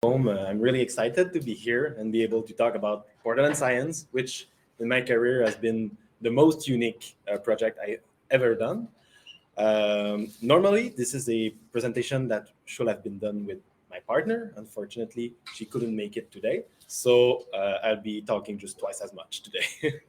I'm really excited to be here and be able to talk about Borderlands Science, which in my career has been the most unique project I ever done. Normally, this is a presentation that should have been done with my partner. Unfortunately, she couldn't make it today, so I'll be talking just twice as much today.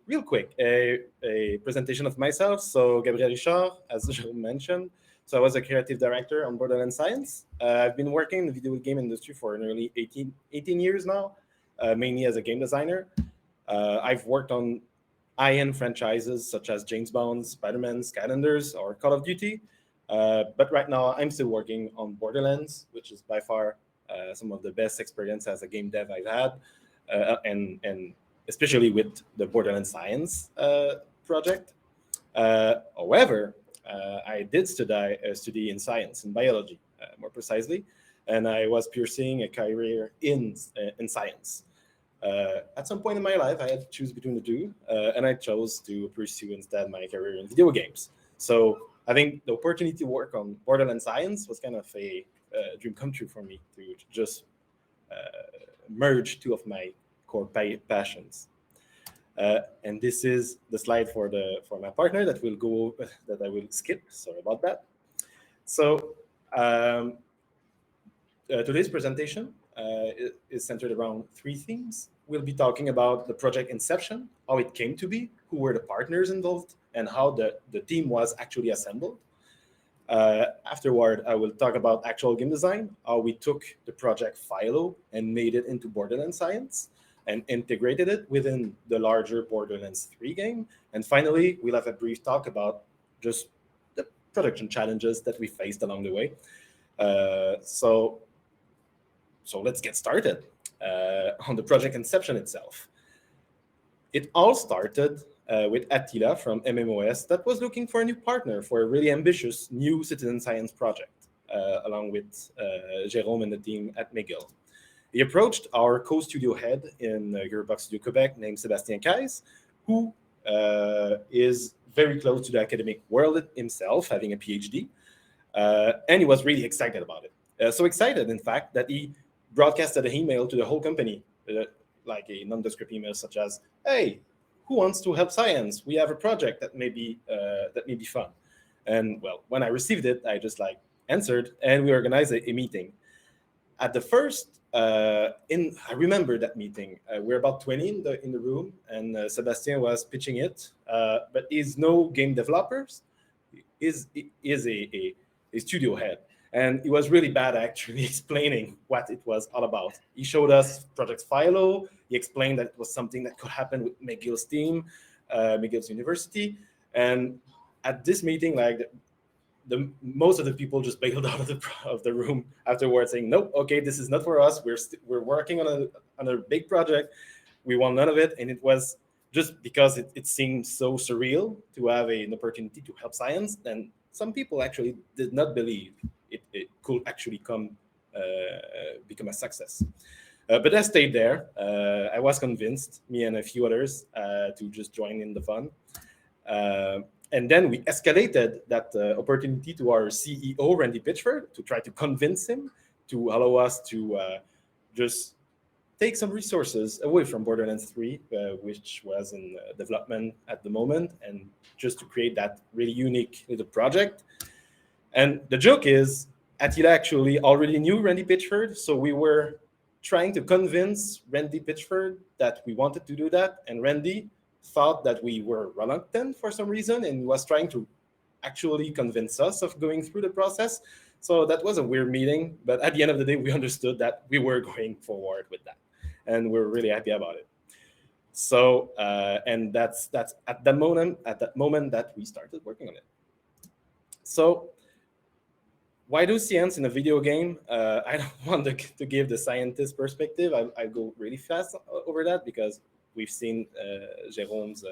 Real quick, a presentation of myself. So, Gabriel Richard, as Jerome mentioned. So, I was a creative director on Borderlands Science. I've been working in the video game industry for nearly 18 years now, mainly as a game designer. I've worked on high-end franchises such as James Bond, Spider-Man, Skylanders, or Call of Duty. But right now, I'm still working on Borderlands, which is by far some of the best experience as a game dev I've had, and especially with the Borderlands Science project. However, I did study in science, in biology, more precisely, and I was pursuing a career in science. At some point in my life, I had to choose between the two, and I chose to pursue instead my career in video games. So I think the opportunity to work on Borderlands Science was kind of a dream come true for me to just merge two of my core passions. And this is the slide for my partner that I will skip. Sorry about that. So today's presentation is centered around three themes. We'll be talking about the project inception, how it came to be, who were the partners involved, and how the team was actually assembled. Afterward, I will talk about actual game design, how we took the project Philo and made it into Borderlands Science and integrated it within the larger Borderlands 3 game. And finally, we'll have a brief talk about just the production challenges that we faced along the way. So let's get started on the project inception itself. It all started with Attila from MMOS that was looking for a new partner for a really ambitious new citizen science project, along with Jérôme and the team at McGill. He approached our co-studio head in Gearbox Studio Quebec named Sébastien Caisse, who is very close to the academic world himself, having a PhD, and he was really excited about it. So excited, in fact, that he broadcasted an email to the whole company, like a nondescript email such as, "Hey, who wants to help science? We have a project that may be fun." And well, when I received it, I just answered, and we organized a meeting. At the first, I remember that meeting. We're about 20 in the room, and Sébastien was pitching it. But he's no game developers. Is a studio head, and he was really bad at actually explaining what it was all about. He showed us Project Philo. He explained that it was something that could happen with McGill's team, McGill's University. And at this meeting, most of the people just bailed out of the room afterwards, saying, "Nope, okay, this is not for us. We're working on a big project. We want none of it." And it was just because it seemed so surreal to have an opportunity to help science, and some people actually did not believe it could actually become a success. But I stayed there. I was convinced, me and a few others, to just join in the fun. And then we escalated that opportunity to our CEO, Randy Pitchford, to try to convince him to allow us to just take some resources away from Borderlands 3, which was in development at the moment, and just to create that really unique little project. And the joke is, Attila actually already knew Randy Pitchford, so we were trying to convince Randy Pitchford that we wanted to do that, and Randy thought that we were reluctant for some reason and was trying to actually convince us of going through the process. So that was a weird meeting, but at the end of the day, we understood that we were going forward with that, and we're really happy about it. So, and that's at that moment that we started working on it. So, why do science in a video game? I don't want to give the scientist perspective. I go really fast over that because we've seen Jérôme's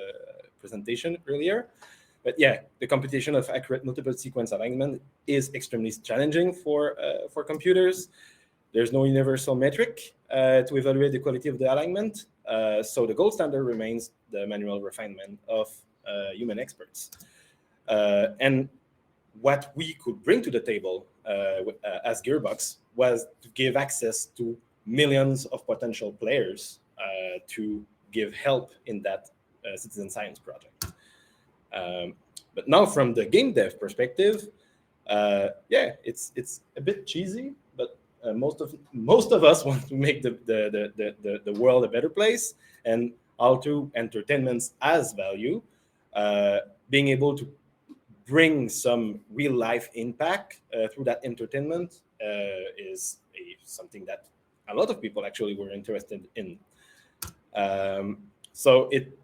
presentation earlier. But yeah, the computation of accurate multiple sequence alignment is extremely challenging for computers. There's no universal metric to evaluate the quality of the alignment. So the gold standard remains the manual refinement of human experts. And what we could bring to the table as Gearbox was to give access to millions of potential players to give help in that citizen science project. But now, from the game dev perspective, yeah, it's a bit cheesy, but most of us want to make the world a better place, and how to entertainment as value, being able to bring some real life impact through that entertainment is something that a lot of people actually were interested in. So it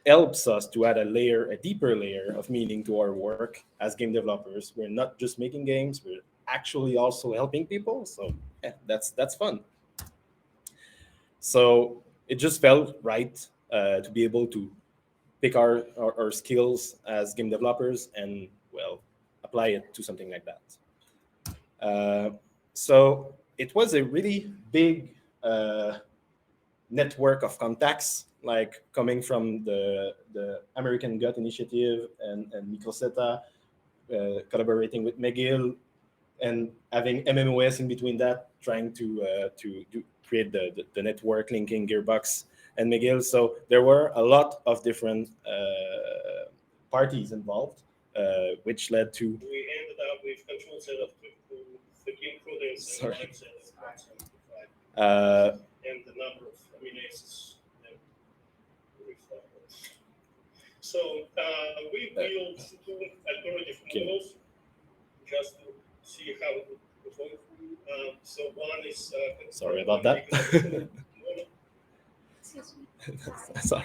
helps us to add a deeper layer of meaning to our work as game developers. We're not just making games, we're actually also helping people. So yeah, that's fun. So it just felt right to be able to pick our skills as game developers and, well, apply it to something like that. So it was a really big network of contacts, like coming from the American Gut Initiative and Microseta, collaborating with McGill, and having MMOS in between that, trying to create the network linking Gearbox and McGill. So there were a lot of different parties involved, which led to. We ended up with control set of 15 proteins and lime set of 75. And the number of amino acids. So we built two alternative models just to see how it would perform. So one is sorry about that. That's all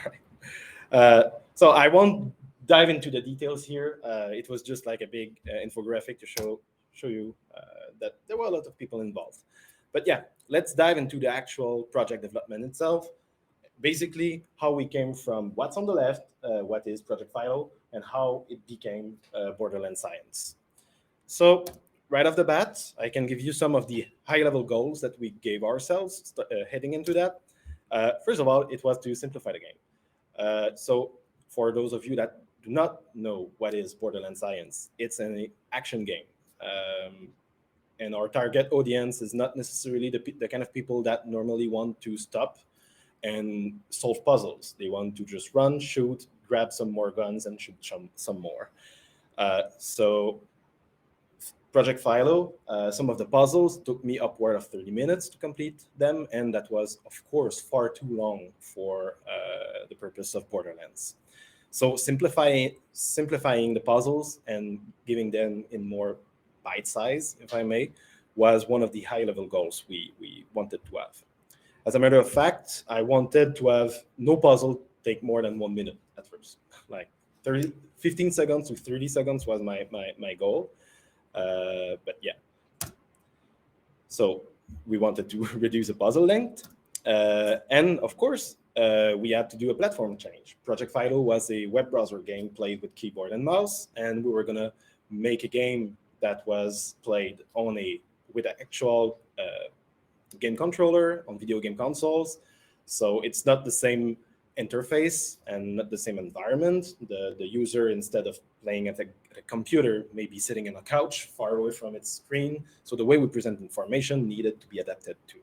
right. So I won't dive into the details here. It was just like a big infographic to show you that there were a lot of people involved. But yeah, let's dive into the actual project development itself. Basically, how we came from what's on the left, what is Project Philo, and how it became Borderlands Science. So right off the bat, I can give you some of the high-level goals that we gave ourselves heading into that. First of all, it was to simplify the game. So for those of you that do not know what is Borderlands Science, it's an action game. And our target audience is not necessarily the kind of people that normally want to stop and solve puzzles. They want to just run, shoot, grab some more guns, and shoot some more. So Project Philo, some of the puzzles took me upward of 30 minutes to complete them, and that was, of course, far too long for the purpose of Borderlands. So simplifying the puzzles and giving them in more bite size, if I may, was one of the high-level goals we wanted to have. As a matter of fact, I wanted to have no puzzle take more than 1 minute at first. Like 15 seconds to 30 seconds was my goal. But yeah. So we wanted to reduce the puzzle length. And of course, we had to do a platform change. Project Philo was a web browser game played with keyboard and mouse, and we were going to make a game that was played with an actual game controller on video game consoles. So it's not the same interface and not the same environment. The user, instead of playing at a computer, may be sitting on a couch far away from its screen. So the way we present information needed to be adapted to.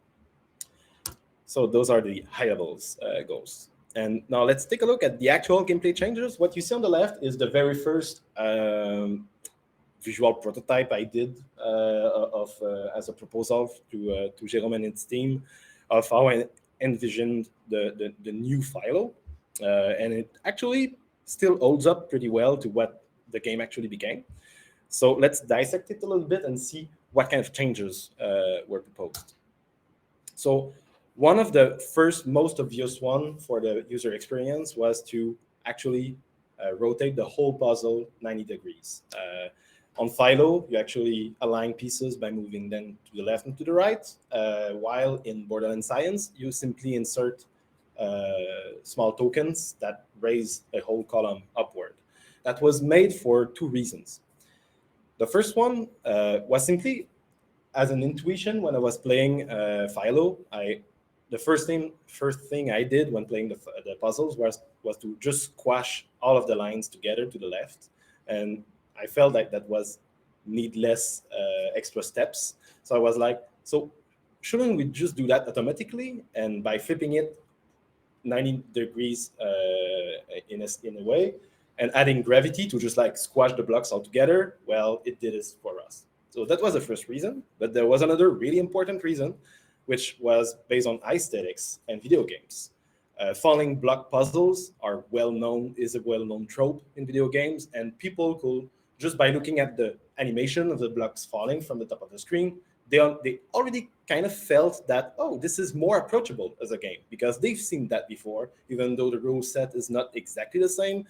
So those are the high levels goals. And now let's take a look at the actual gameplay changes. What you see on the left is the very first visual prototype I did as a proposal to Jérôme and its team of how I envisioned the new Philo. And it actually still holds up pretty well to what the game actually became. So let's dissect it a little bit and see what kind of changes were proposed. So one of the first most obvious one for the user experience was to actually rotate the whole puzzle 90 degrees. On Philo, you actually align pieces by moving them to the left and to the right, while in Borderlands Science, you simply insert small tokens that raise a whole column upward. That was made for two reasons. The first one was simply as an intuition when I was playing Philo. The first thing I did when playing the puzzles was to just squash all of the lines together to the left, and I felt like that was need less extra steps. So I was like, so shouldn't we just do that automatically? And by flipping it 90 degrees in a way, and adding gravity to just like squash the blocks all together, well, it did this for us. So that was the first reason. But there was another really important reason, which was based on aesthetics and video games. Falling block puzzles are is a well-known trope in video games, and people could, just by looking at the animation of the blocks falling from the top of the screen, they already kind of felt that, oh, this is more approachable as a game, because they've seen that before. Even though the rule set is not exactly the same,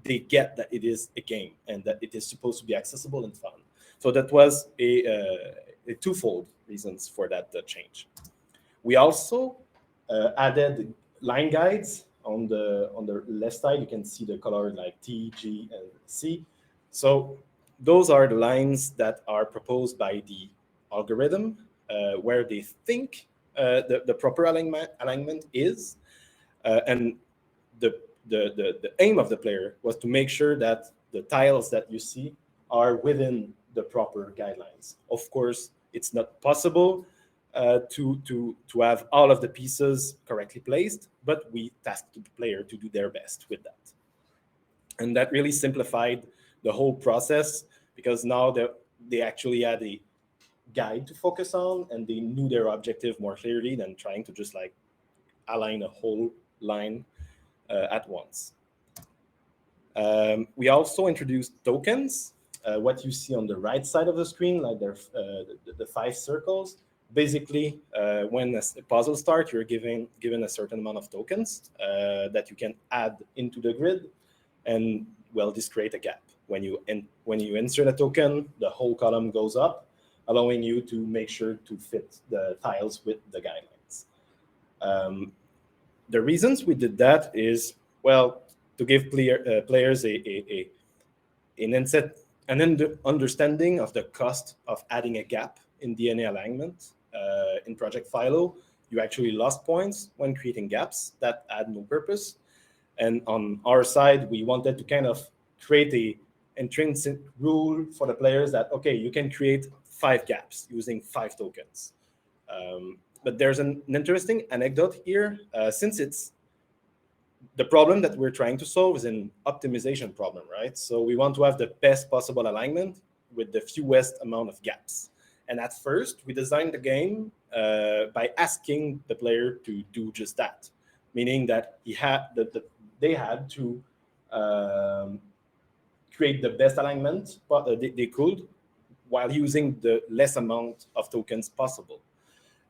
they get that it is a game and that it is supposed to be accessible and fun. So that was a twofold reasons for that change. We also added line guides on the left side. You can see the color like T, G, and C. So those are the lines that are proposed by the algorithm, where they think the proper alignment is, and the aim of the player was to make sure that the tiles that you see are within the proper guidelines. Of course, it's not possible to have all of the pieces correctly placed, but we tasked the player to do their best with that. And that really simplified the whole process, because now they actually had a guide to focus on, and they knew their objective more clearly than trying to just like align a whole line at once. We also introduced tokens. What you see on the right side of the screen, like the 5 circles, basically when a puzzle starts, you're given a certain amount of tokens that you can add into the grid, and well, this create a gap. When you insert a token, the whole column goes up, allowing you to make sure to fit the tiles with the guidelines. The reasons we did that is, well, to give players an understanding of the cost of adding a gap in DNA alignment. In Project Philo, you actually lost points when creating gaps that had no purpose. And on our side, we wanted to kind of create a intrinsic rule for the players that, okay, you can create 5 gaps using 5 tokens. But there's an interesting anecdote here, since it's the problem that we're trying to solve is an optimization problem, right? So we want to have the best possible alignment with the fewest amount of gaps. And at first, we designed the game by asking the player to do just that, meaning that they had to create the best alignment they could while using the less amount of tokens possible.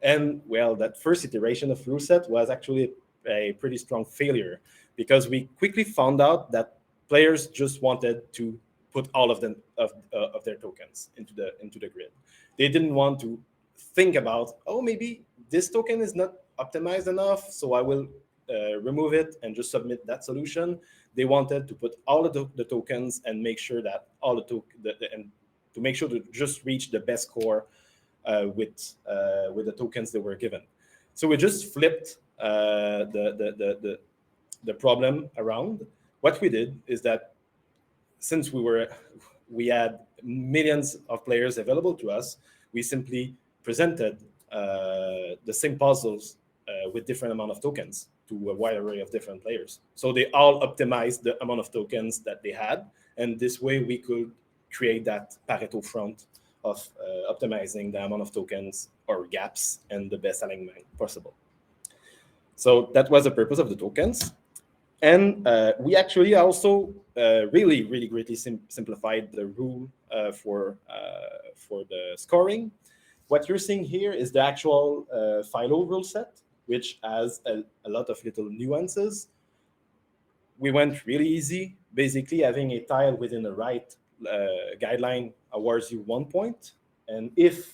And well, that first iteration of rule set was actually a pretty strong failure, because we quickly found out that players just wanted to put all of their tokens into the grid. They didn't want to think about, oh, maybe this token is not optimized enough, so I will remove it and just submit that solution. They wanted to put all of the tokens and make sure that and to make sure to just reach the best score with the tokens they were given. So we just flipped the problem around. What we did is that since we had millions of players available to us, we simply presented the same puzzles with different amount of tokens to a wide array of different players. So they all optimized the amount of tokens that they had, and this way we could create that Pareto front of optimizing the amount of tokens or gaps and the best alignment possible. So that was the purpose of the tokens. And we actually also really greatly simplified the rule for the scoring. What you're seeing here is the actual Philo rule set, which has a lot of little nuances. We went really easy. Basically, having a tile within the right guideline awards you 1 point. And if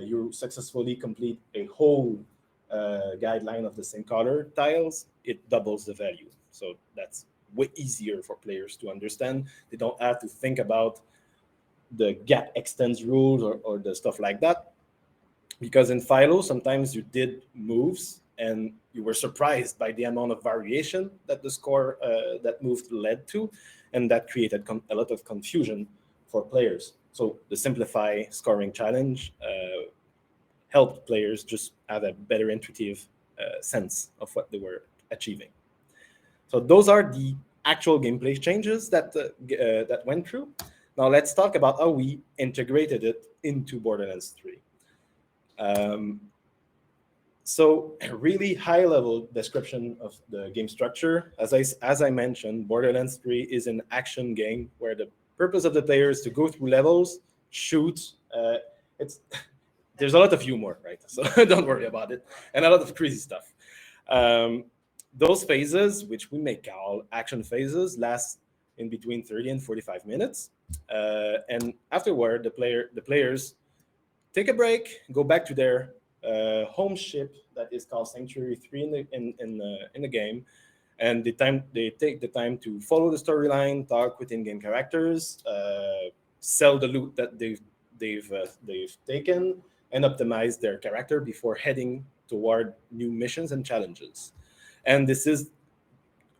you successfully complete a whole guideline of the same color tiles, it doubles the value. So that's way easier for players to understand. They don't have to think about the gap extends rules or the stuff like that. Because in Philo, sometimes you did moves and you were surprised by the amount of variation that the score that move led to, and that created a lot of confusion for players. So the simplify scoring challenge helped players just have a better intuitive sense of what they were achieving. So those are the actual gameplay changes that went through. Now let's talk about how we integrated it into Borderlands 3. So a really high-level description of the game structure. As I mentioned, Borderlands 3 is an action game where the purpose of the player is to go through levels, shoot. It's there's a lot of humor, right? So don't worry about it, and a lot of crazy stuff. Those phases, which we may call action phases, last in between 30 and 45 minutes, and afterward, the players take a break, go back to their home ship that is called Sanctuary 3 in the game, and they take the time to follow the storyline, talk with in-game characters, sell the loot that they've taken, and optimize their character before heading toward new missions and challenges. And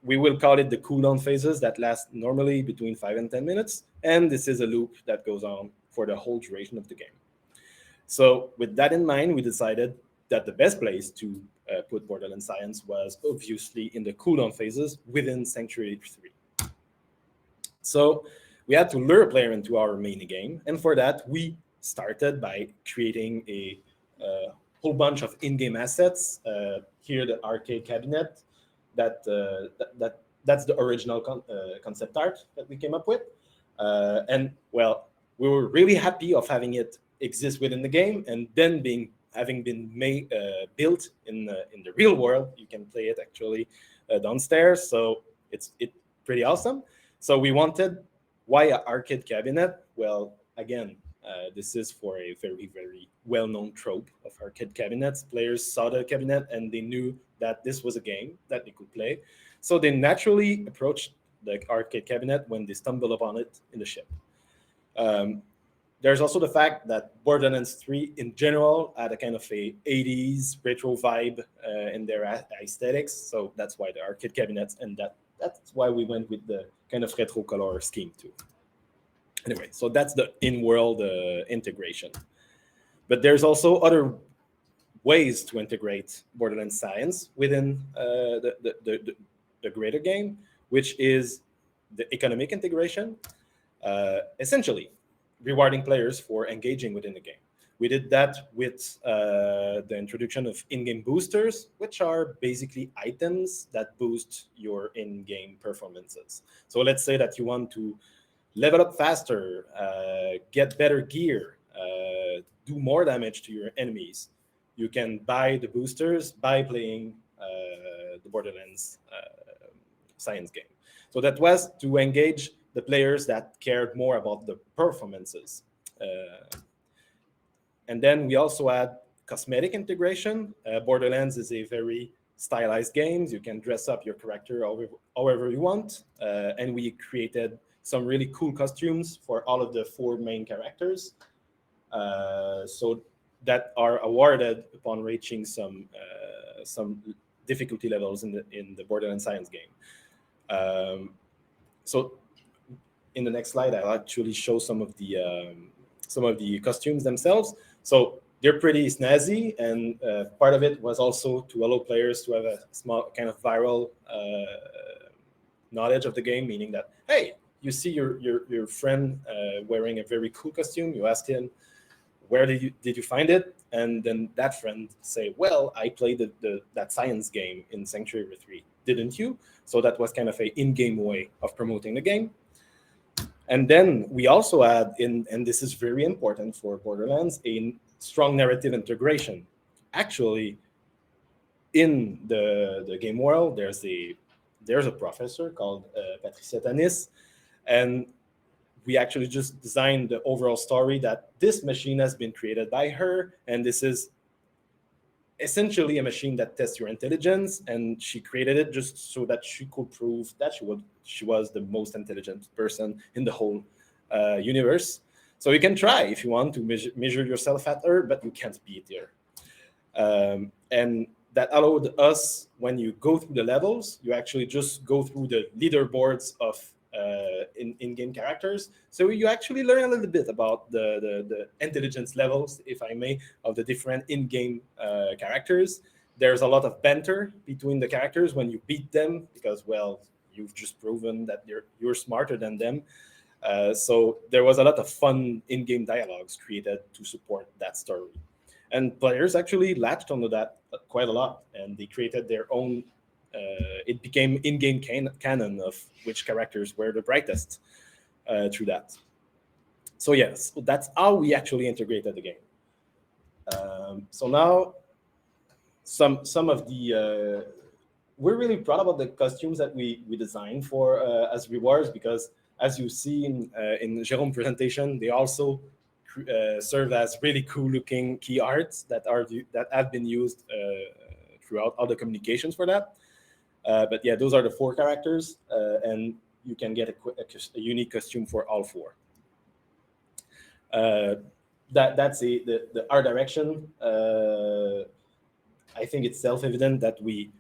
we will call it the cooldown phases that last normally between 5 and 10 minutes, and this is a loop that goes on for the whole duration of the game. So with that in mind, we decided that the best place to put Borderlands Science was obviously in the cooldown phases within Sanctuary 3. So we had to lure a player into our main game, and for that, we started by creating a whole bunch of in-game assets. Here, the arcade cabinet, that's the original concept art that we came up with. And well, we were really happy of having it exist within the game, and then having been built in the real world, you can play it actually downstairs. So it's pretty awesome. So we wanted, why an arcade cabinet? Well, again, this is for a very, very well-known trope of arcade cabinets. Players saw the cabinet and they knew that this was a game that they could play. So they naturally approached the arcade cabinet when they stumbled upon it in the ship. There's also the fact that Borderlands 3 in general had a kind of a 80s retro vibe in their aesthetics. So that's why the arcade cabinets, and that's why we went with the kind of retro color scheme too. Anyway, so that's the in-world integration. But there's also other ways to integrate Borderlands Science within the greater game, which is the economic integration. Essentially, rewarding players for engaging within the game. We did that with the introduction of in-game boosters, which are basically items that boost your in-game performances. So let's say that you want to level up faster, get better gear, do more damage to your enemies. You can buy the boosters by playing the Borderlands Science game. So that was to engage the players that cared more about the performances. And then we also had cosmetic integration. Borderlands is a very stylized game. You can dress up your character however you want. And we created some really cool costumes for all of the 4 main characters. So that are awarded upon reaching some difficulty levels in the Borderlands Science game. So in the next slide, I'll actually show some of the costumes themselves. So they're pretty snazzy, and part of it was also to allow players to have a small kind of viral knowledge of the game, meaning that, hey, you see your friend wearing a very cool costume, you ask him, where did you find it? And then that friend say, well, I played that science game in Sanctuary 3, didn't you? So that was kind of a in-game way of promoting the game. And then we also add in, and this is very important for Borderlands, a strong narrative integration. Actually, in the game world, there's a professor called Patricia Tanis, and we actually just designed the overall story that this machine has been created by her, and this is essentially a machine that tests your intelligence, and she created it just so that she could prove that she was the most intelligent person in the whole universe. So you can try if you want to measure yourself at her, but you can't beat her. And that allowed us, when you go through the levels, you actually just go through the leaderboards of in-game characters. So you actually learn a little bit about the intelligence levels, if I may, of the different in-game characters. There's a lot of banter between the characters when you beat them, because, well, you've just proven that you're smarter than them. So there was a lot of fun in-game dialogues created to support that story. And players actually latched onto that quite a lot, and they created their own. It became in-game canon of which characters were the brightest through that. So yes, that's how we actually integrated the game. So now, some of the we're really proud about the costumes that we designed for as rewards, because as you see in Jérôme's presentation, they also serve as really cool looking key arts that have been used throughout all the communications for that. But yeah, those are the 4 characters, and you can get a unique costume for all 4. That's the art direction. I think it's self-evident that we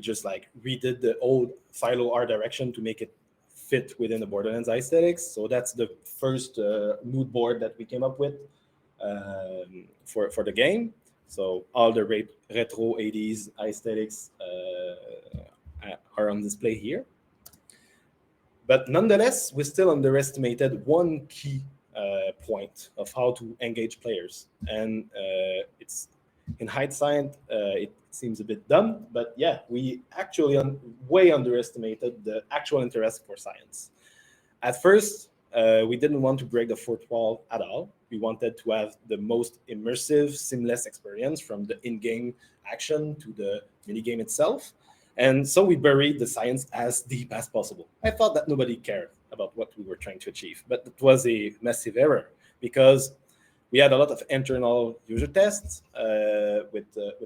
just like redid the old Philo art direction to make it fit within the Borderlands aesthetics. So that's the first mood board that we came up with for the game. So all the retro 80s aesthetics are on display here. But nonetheless, we still underestimated one key point of how to engage players. And it's in hindsight, it seems a bit dumb, but yeah, we actually way underestimated the actual interest for science. At first, we didn't want to break the fourth wall at all. We wanted to have the most immersive, seamless experience from the in-game action to the minigame itself. And so we buried the science as deep as possible. I thought that nobody cared about what we were trying to achieve, but it was a massive error, because we had a lot of internal user tests with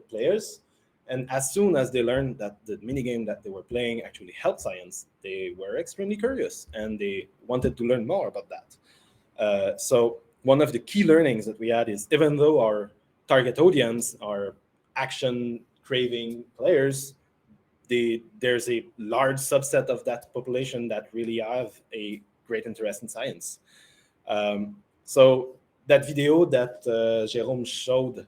players. And as soon as they learned that the minigame that they were playing actually helped science, they were extremely curious and they wanted to learn more about that. So one of the key learnings that we had is, even though our target audience are action-craving players, there's a large subset of that population that really have a great interest in science. So that video that Jérôme showed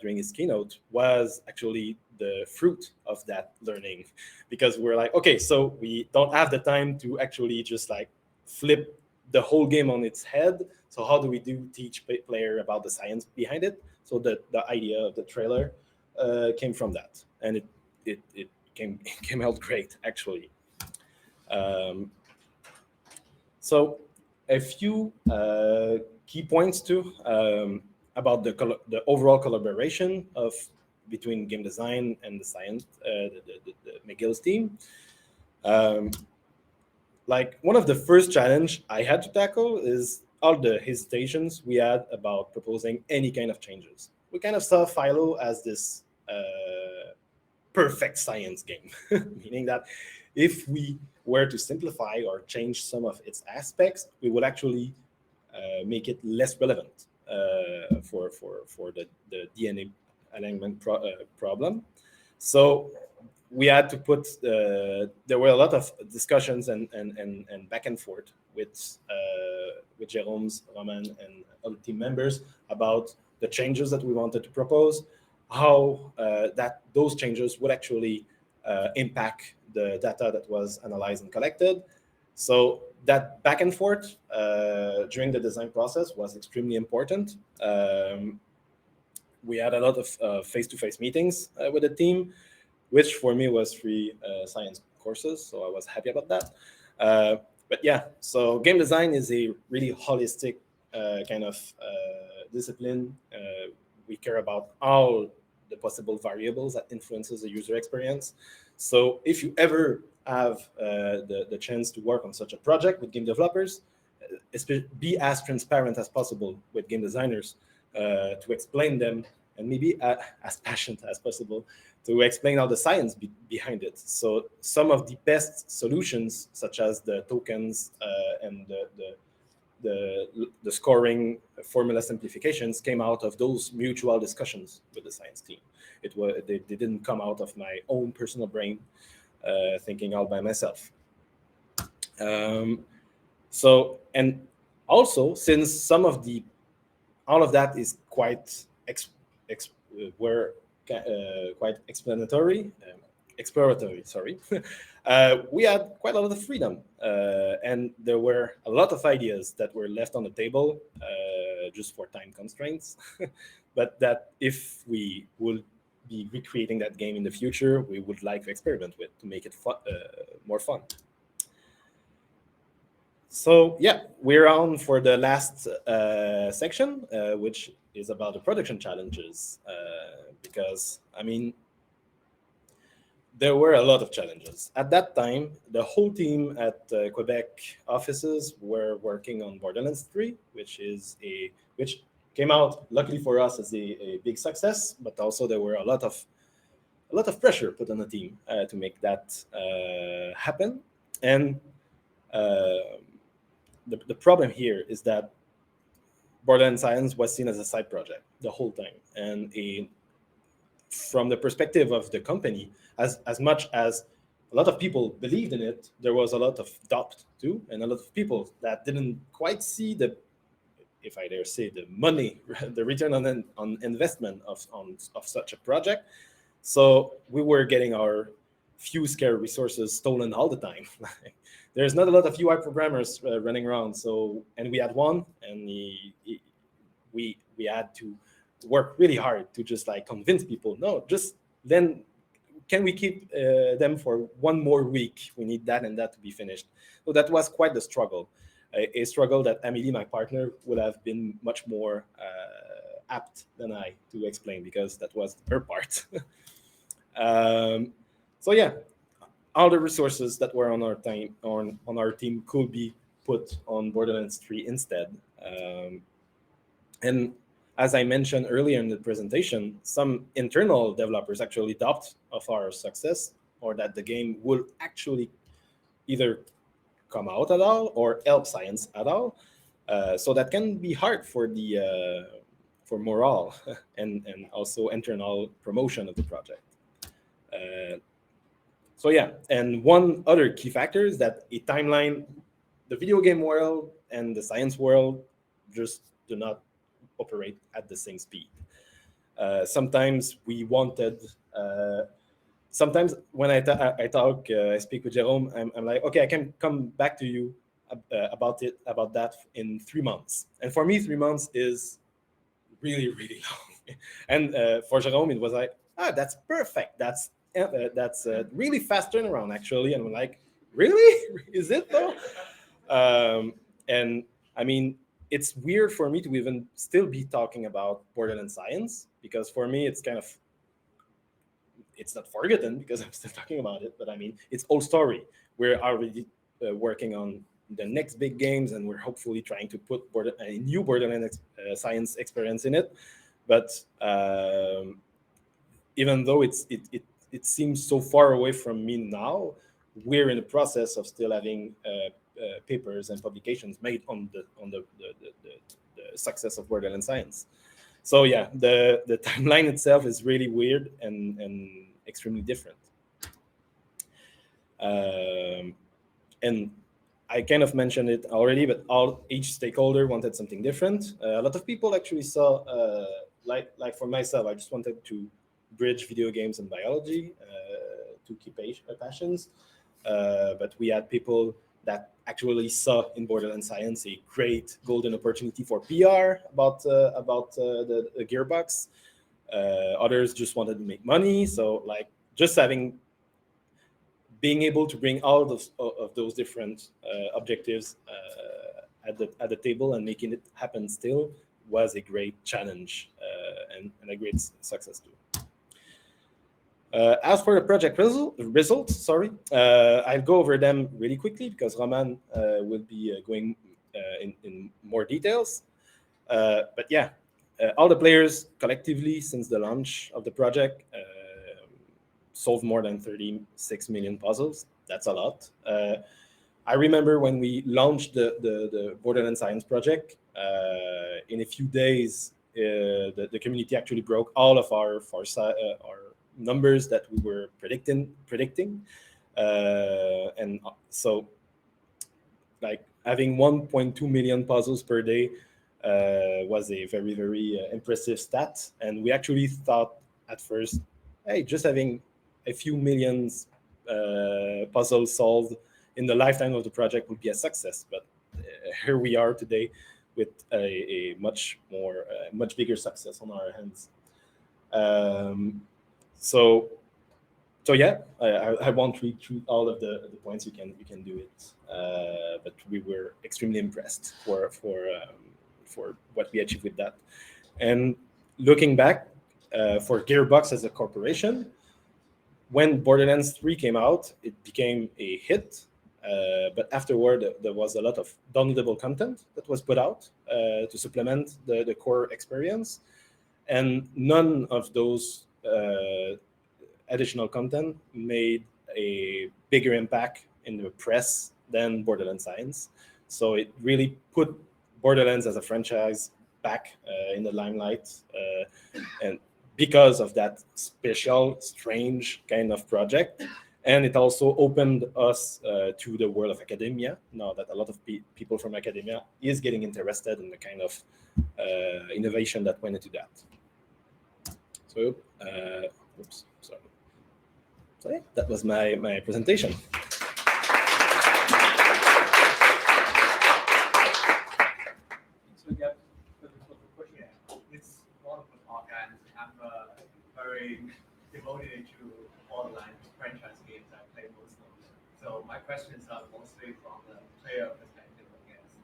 during his keynote was actually the fruit of that learning, because we're like, okay, so we don't have the time to actually just like flip the whole game on its head. So how do we teach player about the science behind it? So the idea of the trailer came from that, and it came out great, actually. So a few key points too about the overall collaboration between game design and the science, the McGill's team. Like, one of the first challenge I had to tackle is all the hesitations we had about proposing any kind of changes. We kind of saw Philo as this perfect science game, meaning that if we were to simplify or change some of its aspects, we would actually make it less relevant for the DNA alignment problem. So we had to put there were a lot of discussions and back and forth with Jérôme's, Roman, and other team members about the changes that we wanted to propose, how those changes would actually impact the data that was analyzed and collected. So that back and forth during the design process was extremely important. We had a lot of face-to-face meetings with the team, which for me was 3 science courses, so I was happy about that. But yeah, so game design is a really holistic kind of discipline. We care about all the possible variables that influences the user experience. So if you ever have the chance to work on such a project with game developers, be as transparent as possible with game designers to explain them, and maybe as passionate as possible to explain all the science behind it. So some of the best solutions, such as the tokens and the scoring formula simplifications, came out of those mutual discussions with the science team. They didn't come out of my own personal brain thinking all by myself. So, and also, since all of that is quite were quite exploratory, sorry, we had quite a lot of freedom, and there were a lot of ideas that were left on the table just for time constraints, but that if we will be recreating that game in the future, we would like to experiment with to make it more fun. So yeah, we're on for the last section, which is about the production challenges, because I mean, there were a lot of challenges at that time. The whole team at Quebec offices were working on Borderlands 3, which came out luckily for us as a big success, but also there were a lot of pressure put on the team to make that happen. And the problem here is that Borderlands Science was seen as a side project the whole time, and from the perspective of the company, as much as a lot of people believed in it, there was a lot of doubt too, and a lot of people that didn't quite see the, if I dare say, the money, the return on investment of such a project. So we were getting our few scarce resources stolen all the time. There's not a lot of UI programmers running around. So, and we had one, and we had to work really hard to just like convince people. No, just then, can we keep them for one more week? We need that and that to be finished. So that was quite the struggle, a struggle that Amélie, my partner, would have been much more apt than I to explain, because that was her part. So yeah, all the resources that were on our time on our team could be put on Borderlands 3 instead. And as I mentioned earlier in the presentation, some internal developers actually doubt of our success, or that the game will actually either come out at all or help science at all. So that can be hard for the for morale and also internal promotion of the project. So yeah, and one other key factor is that a timeline, the video game world and the science world just do not operate at the same speed. Sometimes we wanted, sometimes when I speak with Jerome, I'm like, okay, I can come back to you about that in 3 months. And for me, 3 months is really, really long. And for Jerome, it was like, that's perfect. That's really fast turnaround, actually. And we're like, really? Is it though? And I mean, it's weird for me to even still be talking about Borderlands Science, because for me, it's kind of, it's not forgotten because I'm still talking about it, but I mean, it's old story. We're already working on the next big games, and we're hopefully trying to put a new Borderlands Science experience in it. But even though it seems so far away from me now, we're in the process of still having papers and publications made on the success of Borderlands Science. So yeah, the timeline itself is really weird and extremely different. And I kind of mentioned it already, but each stakeholder wanted something different. A lot of people actually saw, like for myself, I just wanted to bridge video games and biology, two key passions. But we had people that actually saw in Borderlands Science a great golden opportunity for PR about the gearbox. Others just wanted to make money. So like just being able to bring all of those different objectives at the table and making it happen still was a great challenge and a great success too. As for the project results, I'll go over them really quickly because Roman will be going in more details. But yeah, all the players collectively since the launch of the project solved more than 36 million puzzles. That's a lot. I remember when we launched the Borderlands Science project, in a few days, the community actually broke all of our numbers that we were predicting. And so like having 1.2 million puzzles per day was a very, very impressive stat. And we actually thought at first, hey, just having a few millions puzzles solved in the lifetime of the project would be a success. But here we are today with a much more, much bigger success on our hands. Um, so so yeah, I won't read through all of the points. You can do it, but we were extremely impressed for what we achieved with that. And looking back, for Gearbox as a corporation, when Borderlands 3 came out, it became a hit. But afterward, there was a lot of downloadable content that was put out to supplement the core experience, and none of those additional content made a bigger impact in the press than Borderlands Science. So it really put Borderlands as a franchise back in the limelight, and because of that special, strange kind of project. And it also opened us to the world of academia. Now that a lot of people from academia is getting interested in the kind of innovation that went into that. So, oops, sorry. So yeah, that was my presentation. So yeah, it's wonderful talk, and I'm very devoted to Borderlands franchise games. I play most of them. So my questions are mostly from the player perspective, I guess.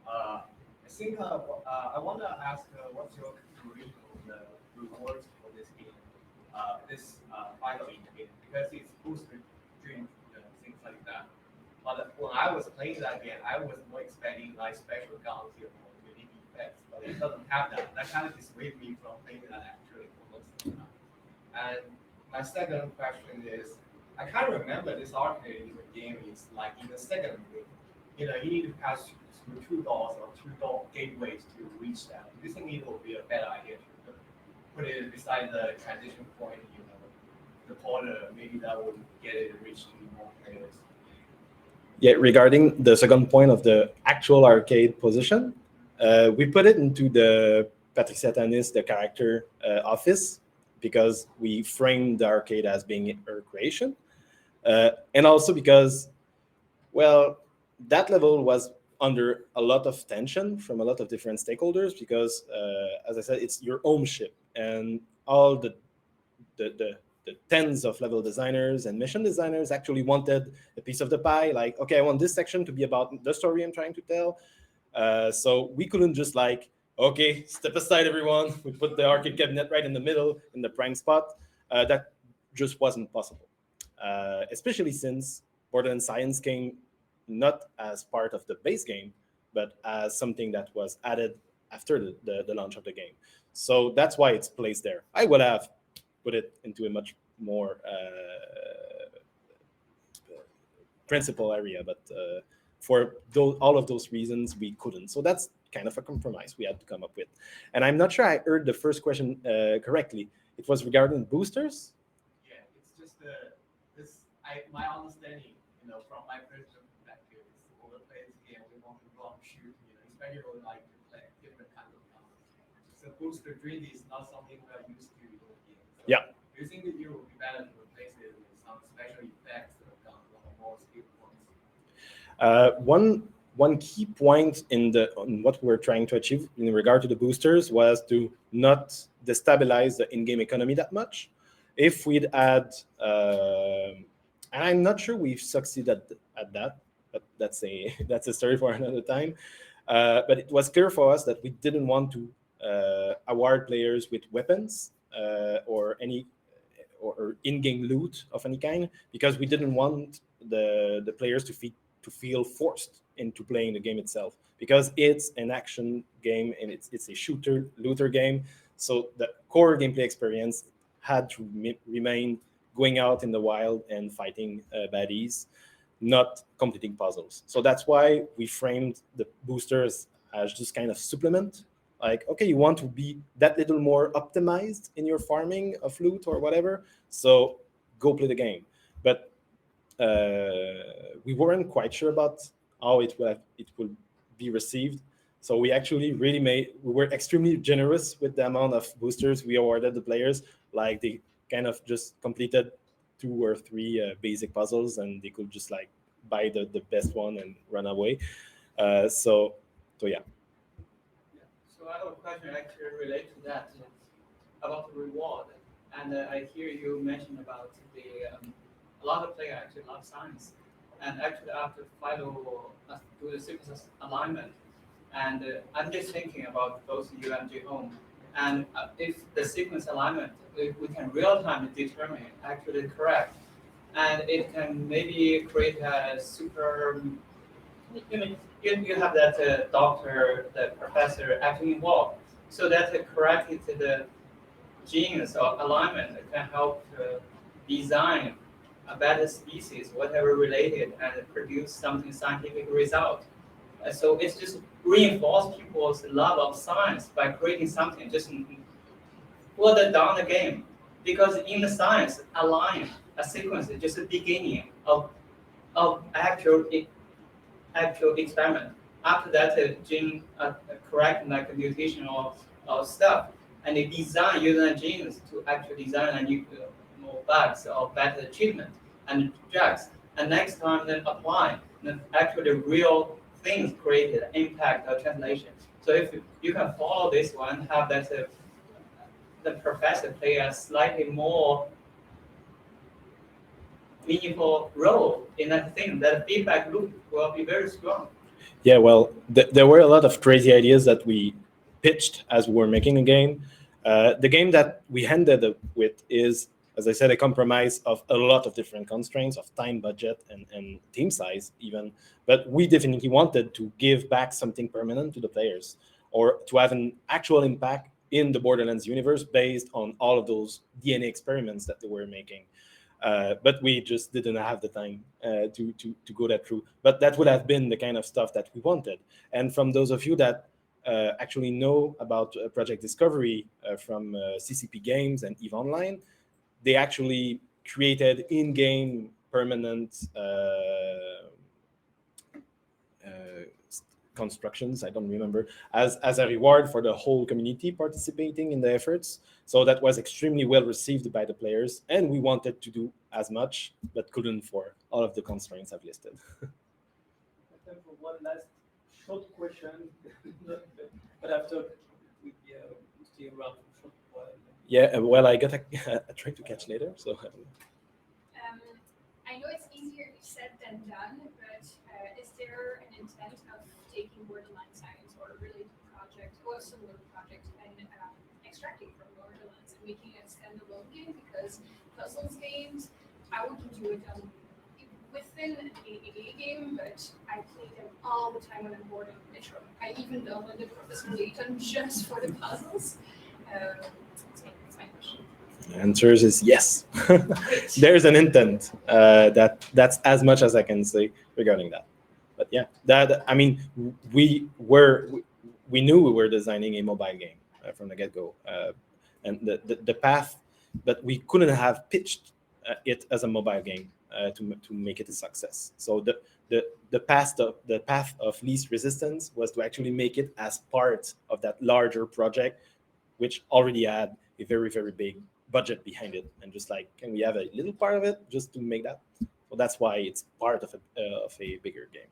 I think I want to ask what's your career the rewards for this game, this final game, because it's boosted dream, things like that. But when I was playing that game, I was more expecting like special guns here for unique effects, but it doesn't have that. That kind of dissuaded me from playing that actually for most of the time. And my second question is, I kind of remember this arcade in the game is like in the second room, you need to pass through two doors or two door gateways to reach that. Do you think it would be a better idea to put it beside the transition point, the portal, maybe that would get it reached to more players? Yeah, regarding the second point of the actual arcade position, we put it into the Patricia Tanis, the character office, because we framed the arcade as being her creation. And also because, well, that level was under a lot of tension from a lot of different stakeholders because, as I said, it's your own ship, and all the tens of level designers and mission designers actually wanted a piece of the pie. Like, okay, I want this section to be about the story I'm trying to tell. So we couldn't just like, okay, step aside, everyone. We put the arcade cabinet right in the middle, in the prime spot. That just wasn't possible, especially since Borderlands Science came not as part of the base game, but as something that was added after the launch of the game. So that's why it's placed there. I would have put it into a much more principal area, but for all of those reasons, we couldn't. So that's kind of a compromise we had to come up with. And I'm not sure I heard the first question correctly. It was regarding boosters? Yeah, it's just my understanding, from my personal perspective, is when we play this game, we want to go and shoot, especially when we like to play different kinds of guns. So booster dream is not something we are used to in the game. So Yeah. Do you think that you would be better to replace it with some special effects of guns or more skill points? One key point on what we're trying to achieve in regard to the boosters was to not destabilize the in-game economy that much. If we'd add, and I'm not sure we've succeeded at that, but that's a story for another time. But it was clear for us that we didn't want to award players with weapons or in-game loot of any kind, because we didn't want the players to feel forced into playing the game itself, because it's an action game and it's a shooter looter game. So the core gameplay experience had to remain going out in the wild and fighting baddies, not completing puzzles. So that's why we framed the boosters as just kind of supplement. Like, okay, you want to be that little more optimized in your farming of loot or whatever, so go play the game. But we weren't quite sure about how it will be received. So we actually we were extremely generous with the amount of boosters we awarded the players. Like they kind of just completed 2 or 3 basic puzzles, and they could just like buy the best one and run away. So yeah. So I have a question actually related to that about the reward. And I hear you mention about a lot of players actually love science. And actually after do the sequence alignment, and I'm just thinking about both you and Home. And if the sequence alignment, we can real time determine actually correct, and it can maybe create a super. You have that doctor, the professor actually involved, so that corrected the genes or alignment can help design a better species, whatever related, and produce something scientific result. So it's just reinforce people's love of science by creating something just further down the game. Because in the science, a sequence is just the beginning of actual experiment. After that, gene correct like mutation or stuff, and they design using genes to actually design a new more bugs or better treatment and drugs. And next time then apply then actually real things created impact or translation. So if you can follow this one, have that the professor play a slightly more meaningful role in that thing, that feedback loop will be very strong. Yeah, well, there were a lot of crazy ideas that we pitched as we were making a game. The game that we ended up with is, as I said, a compromise of a lot of different constraints of time, budget, and team size even. But we definitely wanted to give back something permanent to the players, or to have an actual impact in the Borderlands universe based on all of those DNA experiments that they were making. But we just didn't have the time to go that through. But that would have been the kind of stuff that we wanted. And from those of you that actually know about Project Discovery from CCP Games and EVE Online, they actually created in-game permanent constructions, I don't remember, as a reward for the whole community participating in the efforts. So that was extremely well received by the players, and we wanted to do as much, but couldn't for all of the constraints I've listed. Time for one last short question, but after we stay around for a short while. Yeah, well, I got a train to catch later, so. I know it's easier said than done, but is there an intent of taking Borderlands Science or a related project or a similar project and extracting from Borderlands and making it a standalone game? Because puzzles games, I would do it within an AAA game, but I play them all the time when I'm bored in Metro. I even downloaded Professor Layton just for the puzzles. That's my question. The answer is yes. There's an intent. That's as much as I can say regarding that. But yeah, that I mean, we knew we were designing a mobile game from the get-go, and the path, but we couldn't have pitched it as a mobile game to make it a success. So the path of least resistance was to actually make it as part of that larger project, which already had a very, very big budget behind it, and just like, can we have a little part of it just to make that? So that's why it's part of a bigger game.